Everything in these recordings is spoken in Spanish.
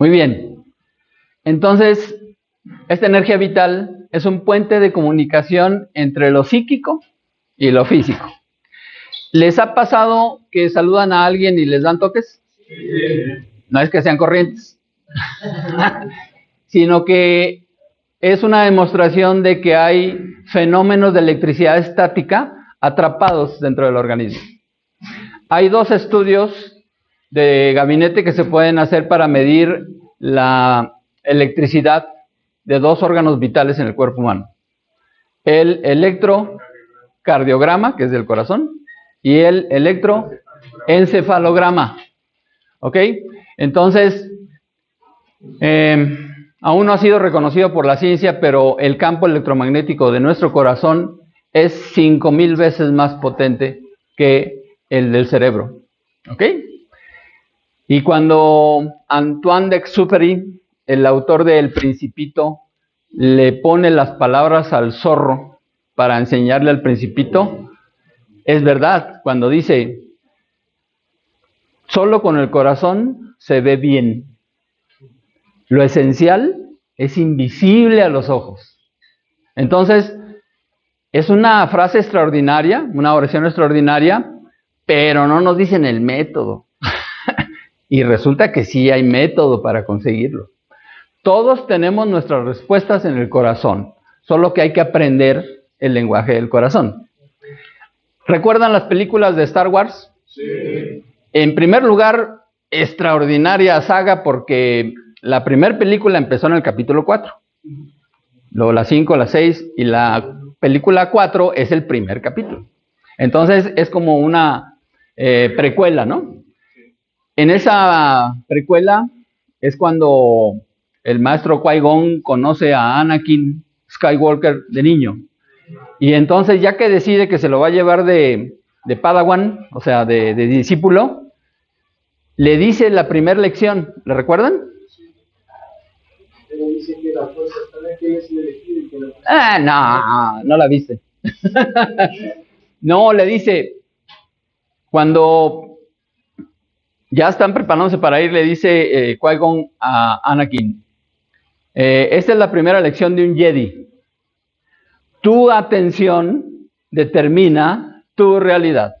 Muy bien. Entonces, esta energía vital es un puente de comunicación entre lo psíquico y lo físico. ¿Les ha pasado que saludan a alguien y les dan toques? Sí. No es que sean corrientes, sino que es una demostración de que hay fenómenos de electricidad estática atrapados dentro del organismo. Hay 2 estudios de gabinete que se pueden hacer para medir la electricidad de 2 órganos vitales en el cuerpo humano. El electrocardiograma, que es del corazón, y el electroencefalograma. ¿Ok? Entonces, aún no ha sido reconocido por la ciencia, pero el campo electromagnético de nuestro corazón es 5000 veces más potente que el del cerebro. ¿Ok? Y cuando Antoine de Exupéry, el autor de El Principito, le pone las palabras al zorro para enseñarle al Principito, es verdad, cuando dice, solo con el corazón se ve bien. Lo esencial es invisible a los ojos. Entonces, es una frase extraordinaria, una oración extraordinaria, pero no nos dicen el método. Y resulta que sí hay método para conseguirlo. Todos tenemos nuestras respuestas en el corazón, solo que hay que aprender el lenguaje del corazón. ¿Recuerdan las películas de Star Wars? Sí. En primer lugar, extraordinaria saga porque la primera película empezó en el capítulo 4. Luego la 5, la 6 y la película 4 es el primer capítulo. Entonces es como una precuela, ¿no? En esa precuela es cuando el maestro Qui-Gon conoce a Anakin Skywalker de niño. Y entonces ya que decide que se lo va a llevar de Padawan, o sea, de discípulo, le dice la primera lección, ¿la recuerdan? Pero dice que la fuerza está en que es elegido y que No la viste. No, le dice, cuando ya están preparándose para ir, le dice Qui-Gon a Anakin, esta es la primera lección de un Jedi. Tu atención determina tu realidad.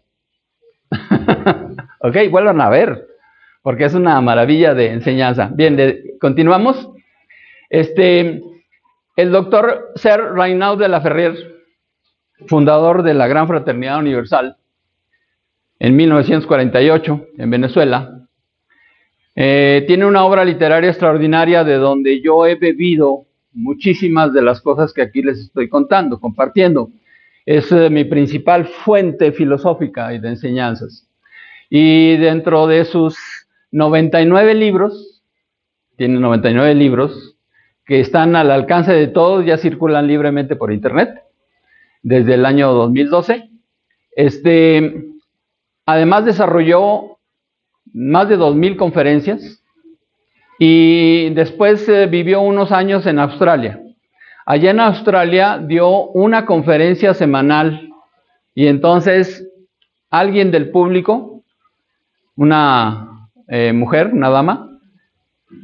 Ok, vuelvan a ver, porque es una maravilla de enseñanza. Bien, continuamos. El doctor Sir Raynaud de la Ferrier, fundador de la Gran Fraternidad Universal, en 1948, en Venezuela, tiene una obra literaria extraordinaria de donde yo he bebido muchísimas de las cosas que aquí les estoy contando, compartiendo. Es mi principal fuente filosófica y de enseñanzas. Y dentro de sus 99 libros, tiene 99 libros, que están al alcance de todos, ya circulan libremente por internet, desde el año 2012. Además desarrolló más de 2000 conferencias y después vivió unos años en Australia. Allá en Australia dio una conferencia semanal y entonces alguien del público, una mujer, una dama,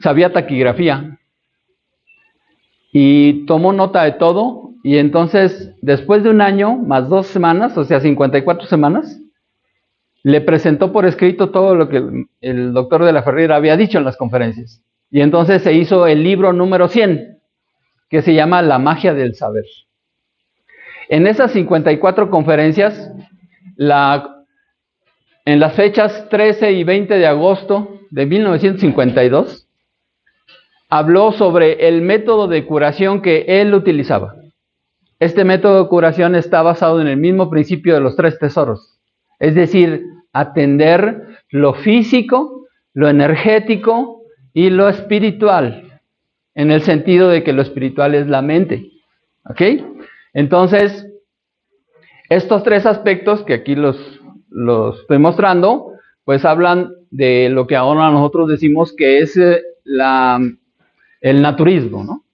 sabía taquigrafía y tomó nota de todo y entonces después de un año más 2 semanas, o sea 54 semanas, le presentó por escrito todo lo que el doctor de la Ferrier había dicho en las conferencias. Y entonces se hizo el libro número 100, que se llama La magia del saber. En esas 54 conferencias, en las fechas 13 y 20 de agosto de 1952, habló sobre el método de curación que él utilizaba. Este método de curación está basado en el mismo principio de los 3 tesoros. Es decir, atender lo físico, lo energético y lo espiritual, en el sentido de que lo espiritual es la mente. ¿Ok? Entonces, estos 3 aspectos que aquí los estoy mostrando, pues hablan de lo que ahora nosotros decimos que es el naturismo, ¿no?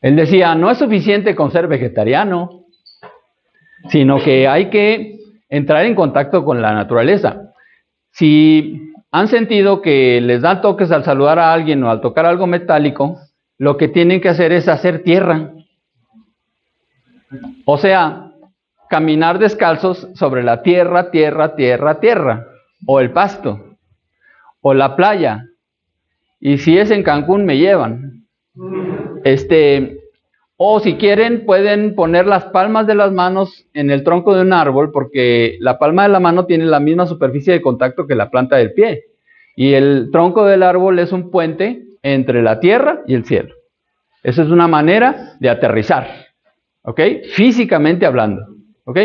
Él decía, no es suficiente con ser vegetariano, sino que hay que entrar en contacto con la naturaleza. Si han sentido que les dan toques al saludar a alguien o al tocar algo metálico, lo que tienen que hacer es hacer tierra. O sea, caminar descalzos sobre la tierra, o el pasto, o la playa. Y si es en Cancún, me llevan. O si quieren, pueden poner las palmas de las manos en el tronco de un árbol, porque la palma de la mano tiene la misma superficie de contacto que la planta del pie. Y el tronco del árbol es un puente entre la tierra y el cielo. Esa es una manera de aterrizar, ¿ok? Físicamente hablando, ¿ok?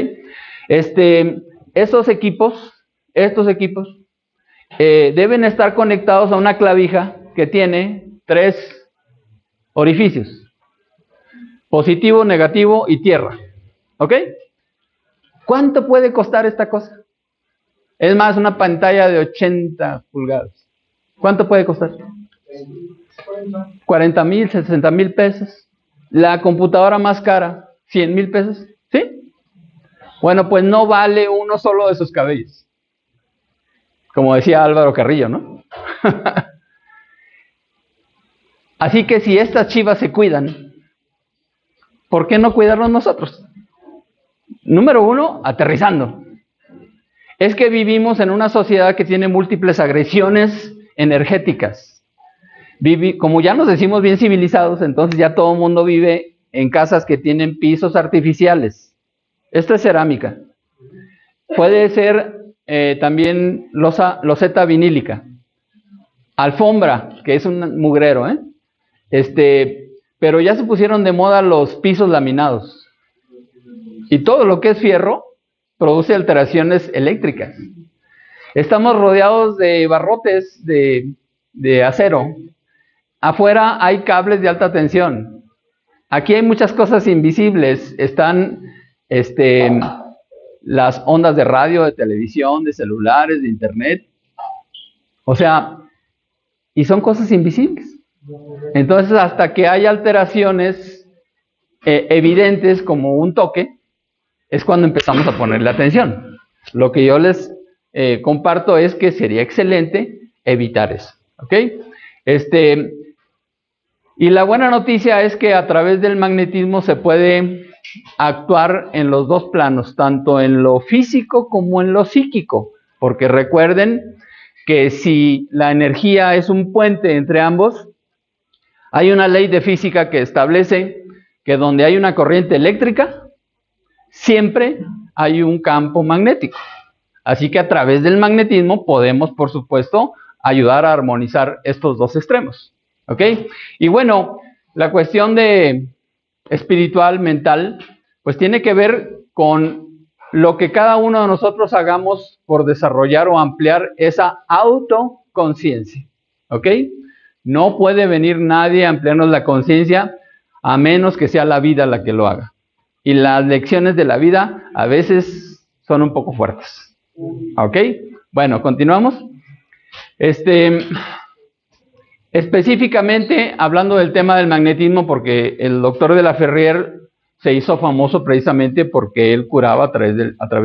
Estos equipos deben estar conectados a una clavija que tiene 3 orificios: positivo, negativo y tierra, ¿ok? ¿Cuánto puede costar esta cosa? Es más, una pantalla de 80 pulgadas. ¿Cuánto puede costar? 40,000, 60,000 pesos. La computadora más cara, 100,000 pesos. ¿Sí? Bueno, pues no vale uno solo de sus cabellos. Como decía Álvaro Carrillo, ¿no? Así que si estas chivas se cuidan, ¿por qué no cuidarnos nosotros? Número 1, aterrizando. Es que vivimos en una sociedad que tiene múltiples agresiones energéticas. Como ya nos decimos bien civilizados, entonces ya todo el mundo vive en casas que tienen pisos artificiales. Esto es cerámica. Puede ser también loseta vinílica. Alfombra, que es un mugrero, pero ya se pusieron de moda los pisos laminados. Y todo lo que es fierro produce alteraciones eléctricas. Estamos rodeados de barrotes de acero. Afuera hay cables de alta tensión. Aquí hay muchas cosas invisibles. Están las ondas de radio, de televisión, de celulares, de internet. O sea, y son cosas invisibles. Entonces, hasta que hay alteraciones evidentes como un toque, es cuando empezamos a ponerle atención. Lo que yo les comparto es que sería excelente evitar eso, ¿ok? Y la buena noticia es que a través del magnetismo se puede actuar en los dos planos, tanto en lo físico como en lo psíquico, porque recuerden que si la energía es un puente entre ambos, hay una ley de física que establece que donde hay una corriente eléctrica, siempre hay un campo magnético. Así que a través del magnetismo podemos, por supuesto, ayudar a armonizar estos dos extremos. ¿Ok? Y bueno, la cuestión de espiritual, mental, pues tiene que ver con lo que cada uno de nosotros hagamos por desarrollar o ampliar esa autoconciencia. ¿Ok? No puede venir nadie a ampliarnos la conciencia a menos que sea la vida la que lo haga. Y las lecciones de la vida a veces son un poco fuertes. ¿Ok? Bueno, continuamos. Específicamente hablando del tema del magnetismo, porque el doctor de la Ferrier se hizo famoso precisamente porque él curaba a través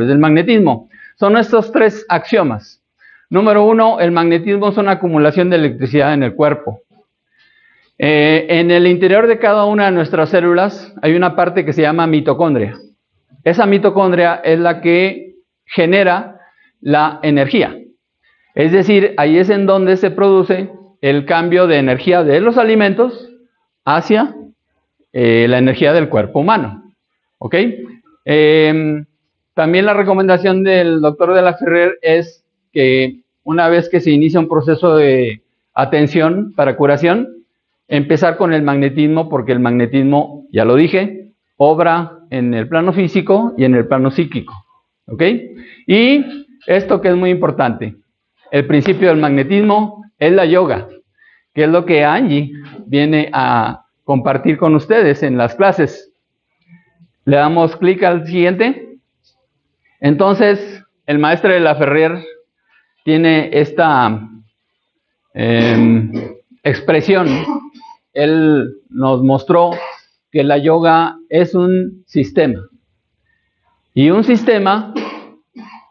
del magnetismo. Son estos 3 axiomas. Número 1, el magnetismo es una acumulación de electricidad en el cuerpo. En el interior de cada una de nuestras células hay una parte que se llama mitocondria. Esa mitocondria es la que genera la energía. Es decir, ahí es en donde se produce el cambio de energía de los alimentos hacia la energía del cuerpo humano. ¿Ok? También la recomendación del doctor de la Ferrier es que una vez que se inicia un proceso de atención para curación, empezar con el magnetismo, porque el magnetismo, ya lo dije, obra en el plano físico y en el plano psíquico. ¿Ok? Y esto que es muy importante, el principio del magnetismo es la yoga, que es lo que Angie viene a compartir con ustedes en las clases. Le damos clic al siguiente. Entonces, el maestro de la Ferrier tiene esta expresión. Él nos mostró que la yoga es un sistema. Y un sistema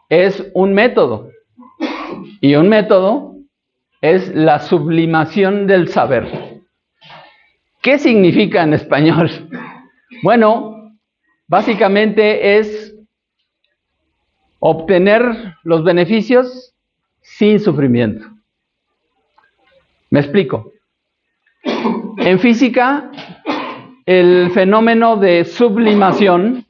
es un método. Y un método es la sublimación del saber. ¿Qué significa en español? Bueno, básicamente es obtener los beneficios sin sufrimiento. Me explico. En física, el fenómeno de sublimación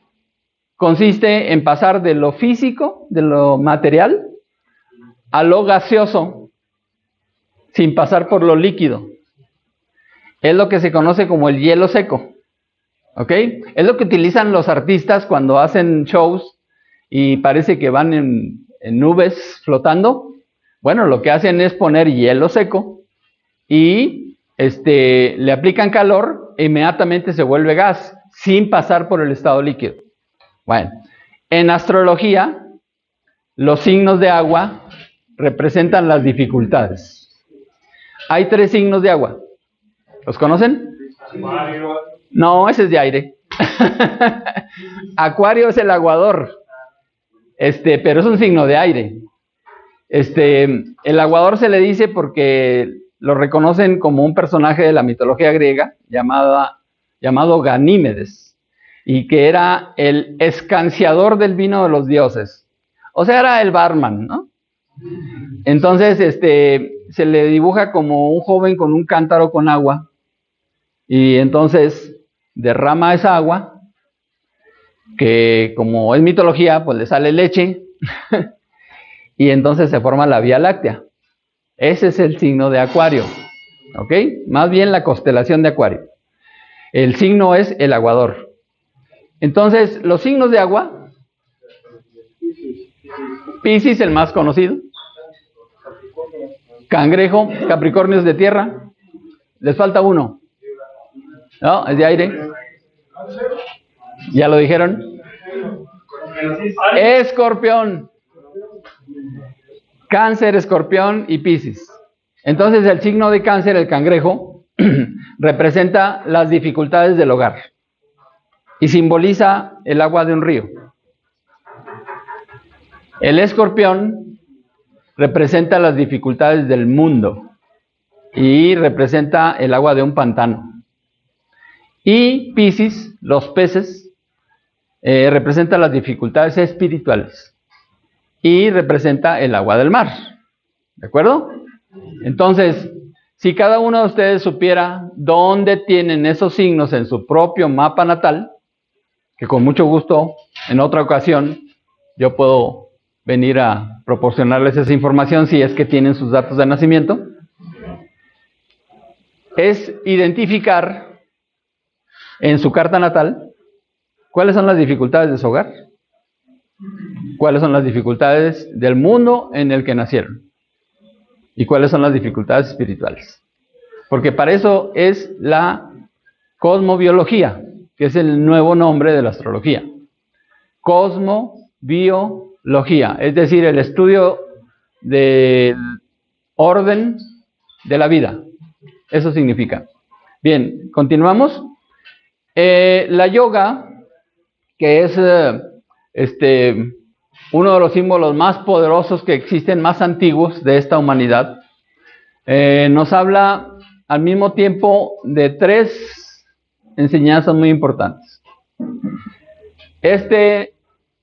consiste en pasar de lo físico, de lo material, a lo gaseoso, sin pasar por lo líquido. Es lo que se conoce como el hielo seco. ¿Ok? Es lo que utilizan los artistas cuando hacen shows y parece que van en nubes flotando. Bueno, lo que hacen es poner hielo seco y le aplican calor e inmediatamente se vuelve gas, sin pasar por el estado líquido. Bueno, en astrología, los signos de agua representan las dificultades. Hay 3 signos de agua. ¿Los conocen? No, ese es de aire. Acuario es el aguador. Pero es un signo de aire. El aguador se le dice porque lo reconocen como un personaje de la mitología griega llamado Ganímedes, y que era el escanciador del vino de los dioses. O sea, era el barman, ¿no? Entonces, se le dibuja como un joven con un cántaro con agua, y entonces derrama esa agua, que como es mitología, pues le sale leche, y entonces se forma la Vía Láctea. Ese es el signo de Acuario, ¿ok? Más bien la constelación de Acuario. El signo es el aguador. Entonces, los signos de agua, Piscis, el más conocido, Cangrejo, Capricornio es de tierra, les falta uno, ¿no? Es de aire, ya lo dijeron, Escorpión, Cáncer, Escorpión y Piscis. Entonces el signo de Cáncer, el cangrejo, representa las dificultades del hogar y simboliza el agua de un río. El Escorpión representa las dificultades del mundo y representa el agua de un pantano. Y Piscis, los peces, representa las dificultades espirituales y representa el agua del mar. ¿De acuerdo? Entonces, si cada uno de ustedes supiera dónde tienen esos signos en su propio mapa natal, que con mucho gusto en otra ocasión yo puedo venir a proporcionarles esa información si es que tienen sus datos de nacimiento, es identificar en su carta natal cuáles son las dificultades de su hogar, cuáles son las dificultades del mundo en el que nacieron y cuáles son las dificultades espirituales. Porque para eso es la cosmobiología, que es el nuevo nombre de la astrología. Cosmobiología, es decir, el estudio del orden de la vida. Eso significa. Bien, continuamos. La yoga, que es uno de los símbolos más poderosos que existen, más antiguos de esta humanidad, nos habla al mismo tiempo de 3 enseñanzas muy importantes.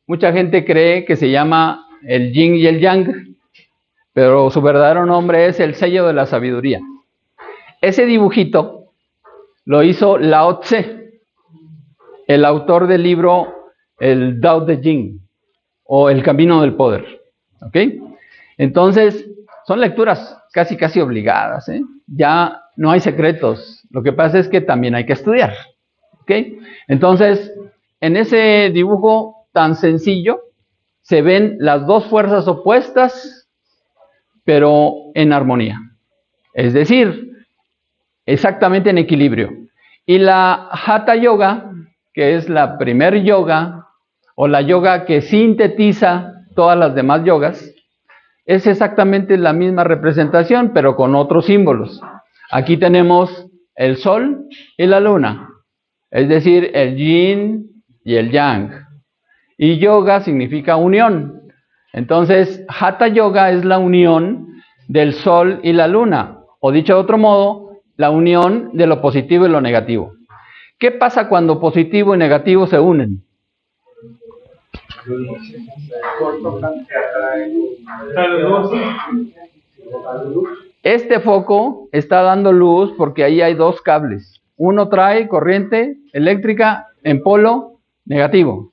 Mucha gente cree que se llama el yin y el yang, pero su verdadero nombre es el sello de la sabiduría. Ese dibujito lo hizo Lao Tse, el autor del libro El Tao Te Ching, o El Camino del Poder. ¿Ok? Entonces, son lecturas casi obligadas, ¿eh? Ya no hay secretos. Lo que pasa es que también hay que estudiar. ¿Ok? Entonces, en ese dibujo tan sencillo, se ven las 2 fuerzas opuestas, pero en armonía. Es decir, exactamente en equilibrio. Y la Hatha Yoga, que es la primer yoga, o la yoga que sintetiza todas las demás yogas, es exactamente la misma representación, pero con otros símbolos. Aquí tenemos el sol y la luna, es decir, el yin y el yang. Y yoga significa unión. Entonces, Hatha Yoga es la unión del Sol y la Luna, o dicho de otro modo, la unión de lo positivo y lo negativo. ¿Qué pasa cuando positivo y negativo se unen? Este foco está dando luz porque ahí hay dos cables. Uno trae corriente eléctrica en polo negativo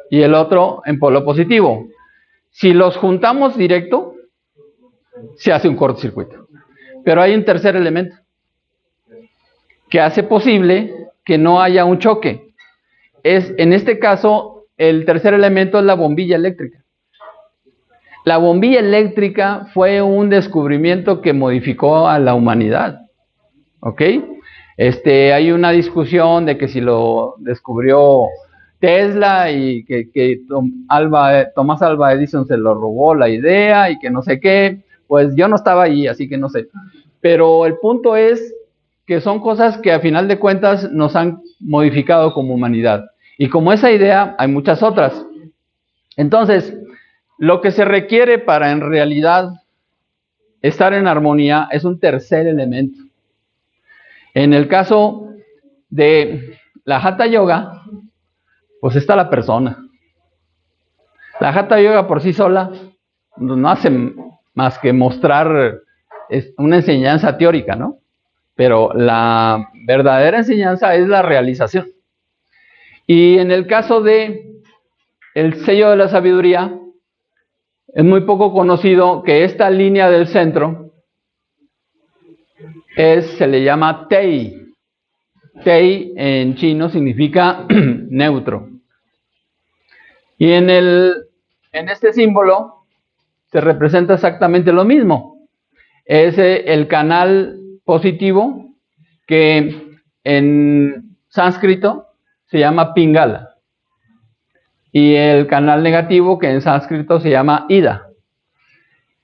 y el otro en polo positivo. Si los juntamos directo, se hace un cortocircuito. Pero hay un tercer elemento que hace posible que no haya un choque. En este caso, el tercer elemento es la bombilla eléctrica. La bombilla eléctrica fue un descubrimiento que modificó a la humanidad. ¿Ok? Hay una discusión de que si lo descubrió Tesla y que Tomás Alva Edison se lo robó la idea y que no sé qué. Pues yo no estaba ahí, así que no sé. Pero el punto es que son cosas que a final de cuentas nos han modificado como humanidad. Y como esa idea, hay muchas otras. Entonces, lo que se requiere para en realidad estar en armonía es un tercer elemento. En el caso de la Hatha Yoga, pues está la persona. La Hatha Yoga por sí sola no hace más que mostrar una enseñanza teórica, ¿no? Pero la verdadera enseñanza es la realización. Y en el caso de el sello de la sabiduría, es muy poco conocido que esta línea del centro se le llama Tei. Tei en chino significa neutro. Y en este símbolo se representa exactamente lo mismo. Es el canal positivo que en sánscrito se llama Pingala. Y el canal negativo que en sánscrito se llama Ida.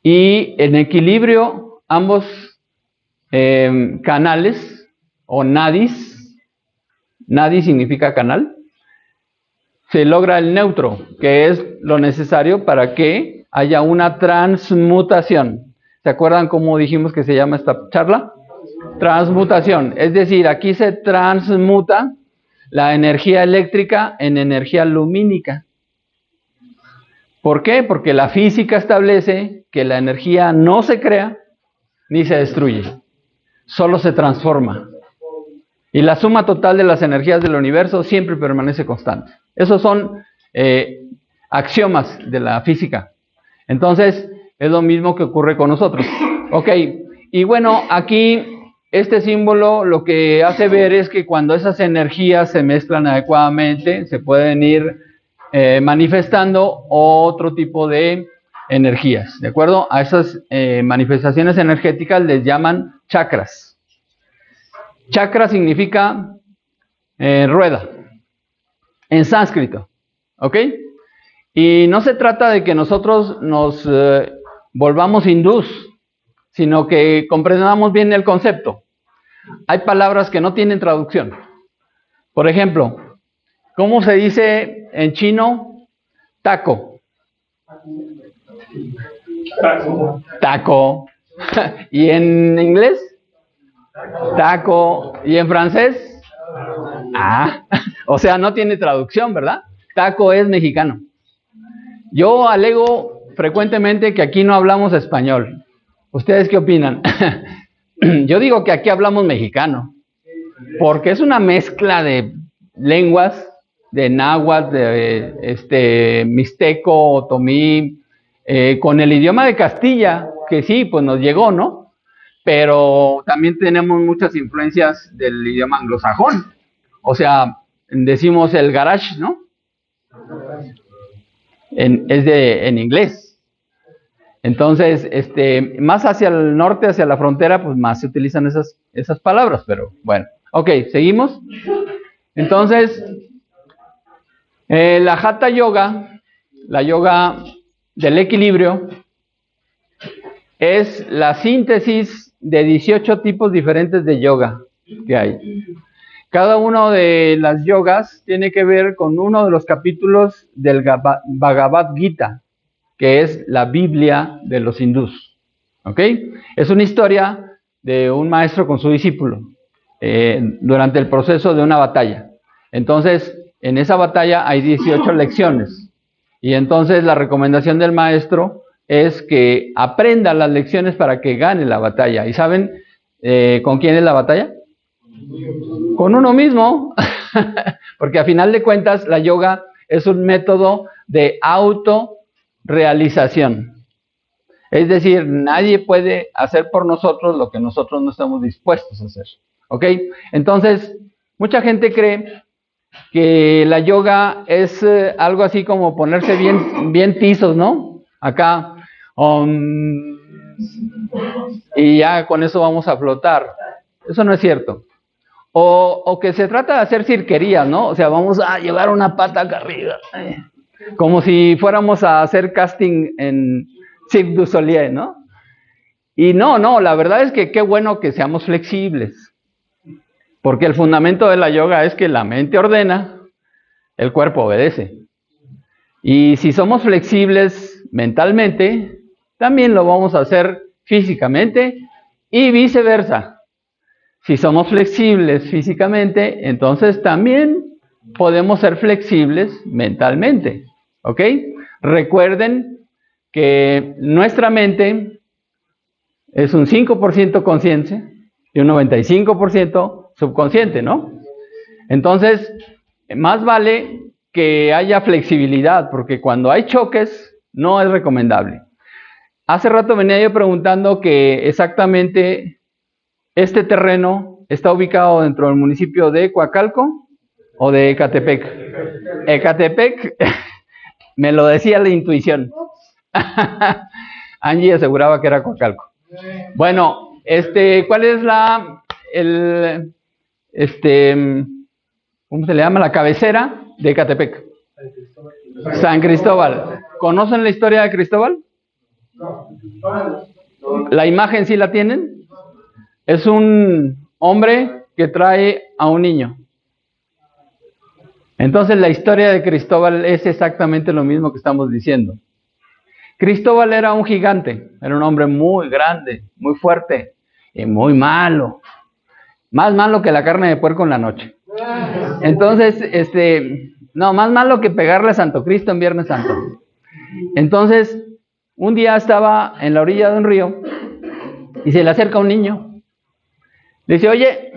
Y en equilibrio ambos canales o nadis, nadi significa canal, se logra el neutro, que es lo necesario para que haya una transmutación. ¿Se acuerdan cómo dijimos que se llama esta charla? Transmutación, es decir, aquí se transmuta la energía eléctrica en energía lumínica. ¿Por qué? Porque la física establece que la energía no se crea ni se destruye, solo se transforma. Y la suma total de las energías del universo siempre permanece constante. Esos son axiomas de la física. Entonces, es lo mismo que ocurre con nosotros. Ok, y bueno, aquí este símbolo lo que hace ver es que cuando esas energías se mezclan adecuadamente, se pueden ir manifestando otro tipo de energías, ¿de acuerdo? A esas manifestaciones energéticas les llaman chakras. Chakra significa rueda, en sánscrito, ¿ok? Y no se trata de que nosotros nos volvamos hindús, sino que comprendamos bien el concepto. Hay palabras que no tienen traducción. Por ejemplo, ¿cómo se dice en chino taco? Taco. ¿Y en inglés? Taco. ¿Y en francés? O sea, no tiene traducción, ¿verdad? Taco es mexicano. Yo alego frecuentemente que aquí no hablamos español. ¿Ustedes qué opinan? Yo digo que aquí hablamos mexicano, porque es una mezcla de lenguas, de náhuatl, de mixteco, otomí, con el idioma de Castilla, que sí, pues nos llegó, ¿no? Pero también tenemos muchas influencias del idioma anglosajón. O sea, decimos el garage, ¿no? En inglés. Entonces, más hacia el norte, hacia la frontera, pues más se utilizan esas palabras, pero bueno. Ok, ¿seguimos? Entonces, la Hatha Yoga, la yoga del equilibrio, es la síntesis de 18 tipos diferentes de yoga que hay. Cada una de las yogas tiene que ver con uno de los capítulos del Bhagavad Gita, que es la Biblia de los hindús. ¿Ok? Es una historia de un maestro con su discípulo durante el proceso de una batalla. Entonces, en esa batalla hay 18 lecciones. Y entonces la recomendación del maestro es que aprenda las lecciones para que gane la batalla. ¿Y saben con quién es la batalla? Con uno mismo. Porque a final de cuentas la yoga es un método de autorrealización. Es decir, nadie puede hacer por nosotros lo que nosotros no estamos dispuestos a hacer. ¿Ok? Entonces, mucha gente cree que la yoga es algo así como ponerse bien tizos, ¿no? Acá, y ya con eso vamos a flotar. Eso no es cierto. O que se trata de hacer cirquerías, ¿no? O sea, vamos a llevar una pata acá arriba. Como si fuéramos a hacer casting en Cirque du Soleil, ¿no? Y no, la verdad es que qué bueno que seamos flexibles. Porque el fundamento de la yoga es que la mente ordena, el cuerpo obedece. Y si somos flexibles mentalmente, también lo vamos a hacer físicamente y viceversa. Si somos flexibles físicamente, entonces también podemos ser flexibles mentalmente. ¿Ok? Recuerden que nuestra mente es un 5% consciente y un 95% subconsciente, ¿no? Entonces, más vale que haya flexibilidad, porque cuando hay choques, no es recomendable. Hace rato venía yo preguntando que exactamente este terreno está ubicado dentro del municipio de Coacalco o de Ecatepec. Ecatepec, me lo decía la intuición. Angie aseguraba que era Coacalco. Bueno, ¿cuál es ¿cómo se le llama? La cabecera de Ecatepec. San Cristóbal. ¿Conocen la historia de Cristóbal? ¿La imagen sí la tienen? Es un hombre que trae a un niño. Entonces la historia de Cristóbal es exactamente lo mismo que estamos diciendo. Cristóbal era un gigante, era un hombre muy grande, muy fuerte y muy malo. Más malo que la carne de puerco en la noche. Entonces, más malo que pegarle a Santo Cristo en Viernes Santo. Entonces, un día estaba en la orilla de un río y se le acerca un niño. Le dice, oye,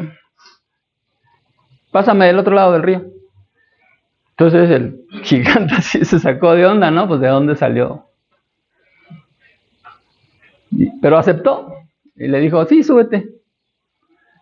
pásame del otro lado del río. Entonces el gigante así se sacó de onda, ¿no? Pues de dónde salió. Pero aceptó y le dijo, sí, súbete.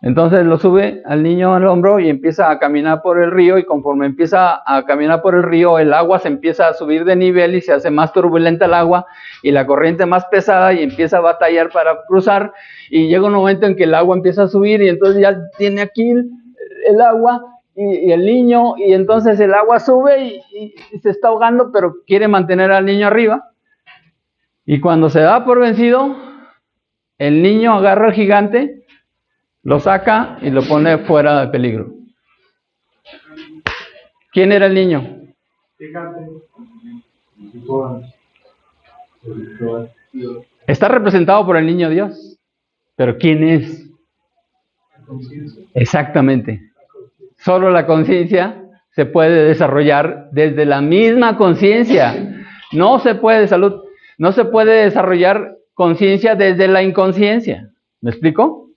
Entonces lo sube al niño al hombro y empieza a caminar por el río, y conforme empieza a caminar por el río, el agua se empieza a subir de nivel y se hace más turbulenta el agua y la corriente más pesada, y empieza a batallar para cruzar, y llega un momento en que el agua empieza a subir y entonces ya tiene aquí el agua y el niño, y entonces el agua sube y se está ahogando, pero quiere mantener al niño arriba, y cuando se da por vencido, el niño agarra al gigante, lo saca y lo pone fuera de peligro. ¿Quién era el niño? Está representado por el niño Dios. ¿Pero quién es? Exactamente. Solo la conciencia se puede desarrollar desde la misma conciencia. No se puede desarrollar conciencia desde la inconsciencia. ¿Me explico?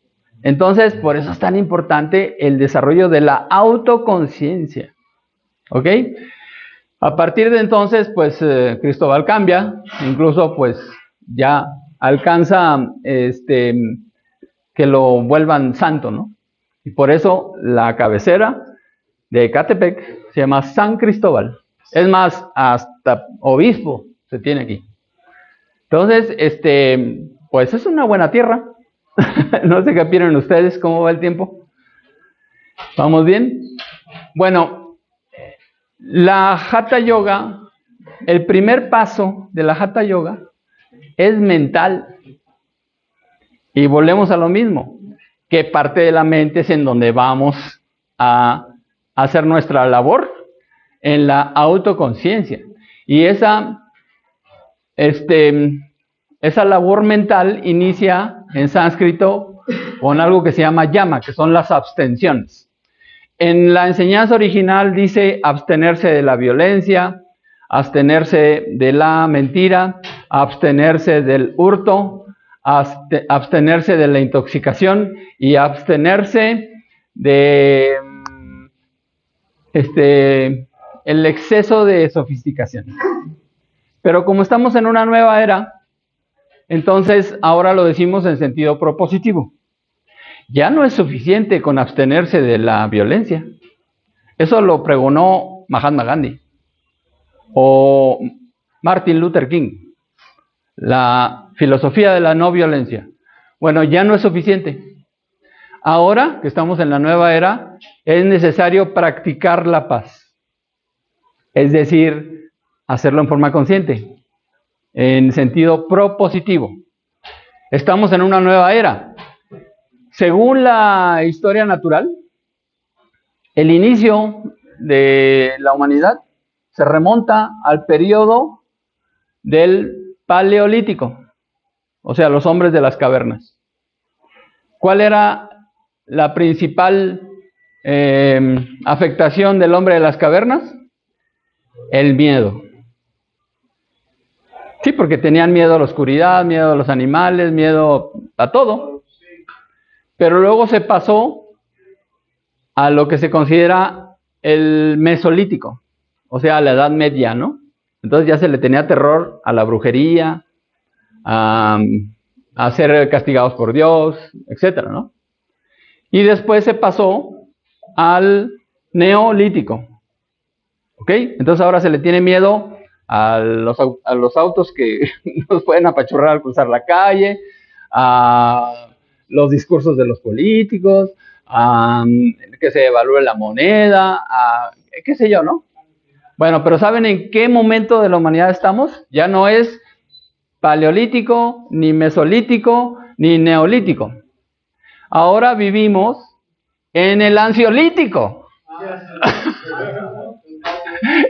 Entonces, por eso es tan importante el desarrollo de la autoconciencia. ¿Ok? A partir de entonces, pues, Cristóbal cambia, incluso, pues, ya alcanza, que lo vuelvan santo, ¿no? Y por eso la cabecera de Ecatepec se llama San Cristóbal. Es más, hasta obispo se tiene aquí. Entonces, pues es una buena tierra. No sé qué opinan ustedes, ¿cómo va el tiempo? ¿Vamos bien? Bueno, la Hatha Yoga, el primer paso de la Hatha Yoga es mental. Y volvemos a lo mismo, que parte de la mente es en donde vamos a hacer nuestra labor, en la autoconciencia. Y esa esa labor mental inicia en sánscrito con algo que se llama yama, que son las abstenciones. En la enseñanza original dice abstenerse de la violencia, abstenerse de la mentira, abstenerse del hurto, abstenerse de la intoxicación y abstenerse de el exceso de sofisticación. Pero como estamos en una nueva era, entonces ahora lo decimos en sentido propositivo. Ya no es suficiente con abstenerse de la violencia. Eso lo pregonó Mahatma Gandhi o Martin Luther King. La filosofía de la no violencia. Bueno, ya no es suficiente. Ahora que estamos en la nueva era, es necesario practicar la paz. Es decir, hacerlo en forma consciente, en sentido propositivo. Estamos en una nueva era. Según la historia natural, el inicio de la humanidad se remonta al periodo del Paleolítico, o sea, los hombres de las cavernas. ¿Cuál era la principal afectación del hombre de las cavernas? El miedo. Sí, porque tenían miedo a la oscuridad, miedo a los animales, miedo a todo. Pero luego se pasó a lo que se considera el Mesolítico, o sea, la Edad Media, ¿no? Entonces ya se le tenía terror a la brujería, a ser castigados por Dios, etcétera, ¿no? Y después se pasó al Neolítico, ¿ok? Entonces ahora se le tiene miedo a los autos que nos pueden apachurrar al cruzar la calle, a los discursos de los políticos, que se evalúe la moneda, qué sé yo, ¿no? Bueno, pero ¿saben en qué momento de la humanidad estamos? Ya no es paleolítico, ni mesolítico, ni neolítico. Ahora vivimos en el ansiolítico.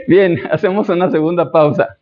Bien, hacemos una segunda pausa.